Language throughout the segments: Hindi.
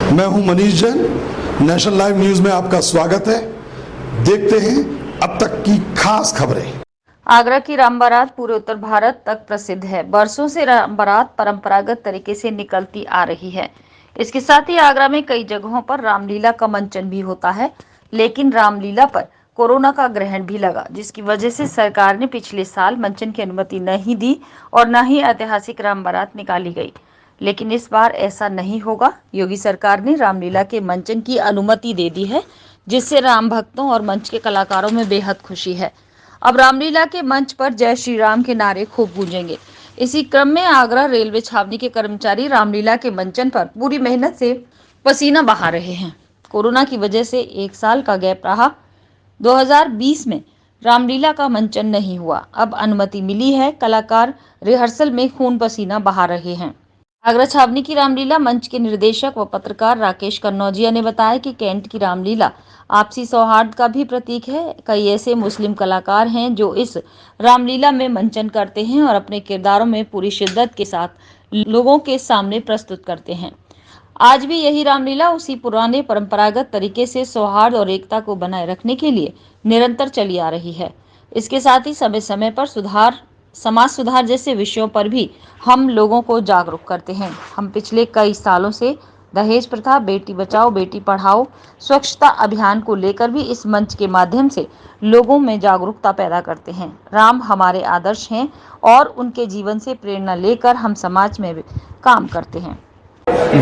मैं हूं Manish Jain, national live news में आपका स्वागत है। देखते हैं अब तक की खास खबरें। आगरा की राम बारात पूरे उत्तर भारत तक प्रसिद्ध है। बरसों से राम बारात परंपरागत तरीके से निकलती आ रही है। इसके साथ ही आगरा में कई जगहों पर रामलीला का मंचन भी होता है, लेकिन रामलीला पर कोरोना का ग्रहण भी लगा, जिसकी वजह से सरकार ने पिछले साल मंचन की अनुमति नहीं दी और न ही ऐतिहासिक राम बारात निकाली गई। लेकिन इस बार ऐसा नहीं होगा। योगी सरकार ने रामलीला के मंचन की अनुमति दे दी है, जिससे राम भक्तों और मंच के कलाकारों में बेहद खुशी है। अब रामलीला के मंच पर जय श्री राम के नारे खूब गूंजेंगे। इसी क्रम में आगरा रेलवे छावनी के कर्मचारी रामलीला के मंचन पर पूरी मेहनत से पसीना बहा रहे हैं। कोरोना की वजह से 1 साल का गैप रहा। 2020 में रामलीला का मंचन नहीं हुआ। अब अनुमति मिली है। कलाकार रिहर्सल में खून पसीना बहा रहे हैं। आगरा छावनी की रामलीला मंच के निर्देशक व पत्रकार राकेश कन्नौजिया ने बताया कि कैंट की रामलीला आपसी सौहार्द का भी प्रतीक है। कई ऐसे मुस्लिम कलाकार हैं जो इस रामलीला में मंचन करते हैं और अपने किरदारों में पूरी शिद्दत के साथ लोगों के सामने प्रस्तुत करते हैं। आज भी यही रामलीला उसी पुराने परंपरागत तरीके से सौहार्द और एकता को बनाए रखने के लिए निरंतर चली आ रही है। इसके साथ ही समय समय पर समाज सुधार जैसे विषयों पर भी हम लोगों को जागरूक करते हैं। हम पिछले कई सालों से दहेज प्रथा, बेटी बचाओ बेटी पढ़ाओ, स्वच्छता अभियान को लेकर भी इस मंच के माध्यम से लोगों में जागरूकता पैदा करते हैं। राम हमारे आदर्श हैं और उनके जीवन से प्रेरणा लेकर हम समाज में भी काम करते हैं।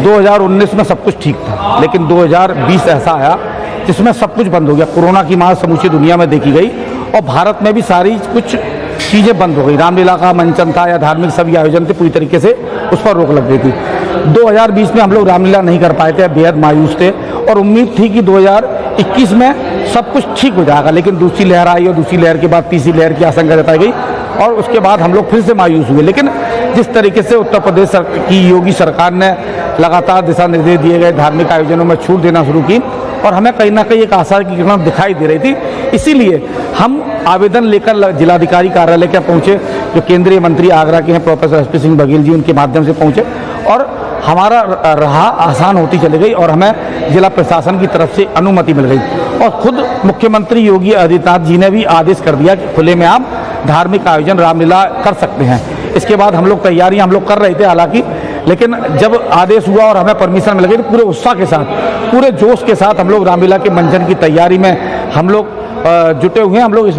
2019 में सब कुछ ठीक था, लेकिन 2020 ऐसा आया जिसमें सब कुछ बंद हो गया। कोरोना की मार समूची दुनिया में देखी गई और भारत में भी सारी कुछ चीज़ें बंद हो गई। रामलीला का मंचन था या धार्मिक सभी आयोजन थे, पूरी तरीके से उस पर रोक लग गई थी। 2020 में हम लोग रामलीला नहीं कर पाए थे, बेहद मायूस थे और उम्मीद थी कि 2021 में सब कुछ ठीक हो जाएगा। लेकिन दूसरी लहर आई और दूसरी लहर के बाद तीसरी लहर की आशंका जताई गई और उसके बाद हम लोग फिर से मायूस हुए। लेकिन जिस तरीके से उत्तर प्रदेश की योगी सरकार ने लगातार दिशा निर्देश दिए गए, धार्मिक आयोजनों में छूट देना शुरू की और हमें कहीं ना कहीं एक आशा की किरण दिखाई दे रही थी। इसीलिए हम आवेदन लेकर जिलाधिकारी कार्यालय के पहुंचे, जो केंद्रीय मंत्री आगरा के हैं प्रोफेसर SP सिंह बघेल जी, उनके माध्यम से पहुंचे और हमारा राह आसान होती चली गई और हमें जिला प्रशासन की तरफ से अनुमति मिल गई। और खुद मुख्यमंत्री योगी आदित्यनाथ जी ने भी आदेश कर दिया कि खुले में आप धार्मिक आयोजन रामलीला कर सकते हैं। इसके बाद हम लोग तैयारियां हम लोग कर रहे थे हालांकि, लेकिन जब आदेश हुआ और हमें परमिशन मिल गई तो पूरे उत्साह के साथ, पूरे जोश के साथ हम लोग रामलीला के मंचन की तैयारी में हम लोग जुटे हुए हैं। हम लोग इस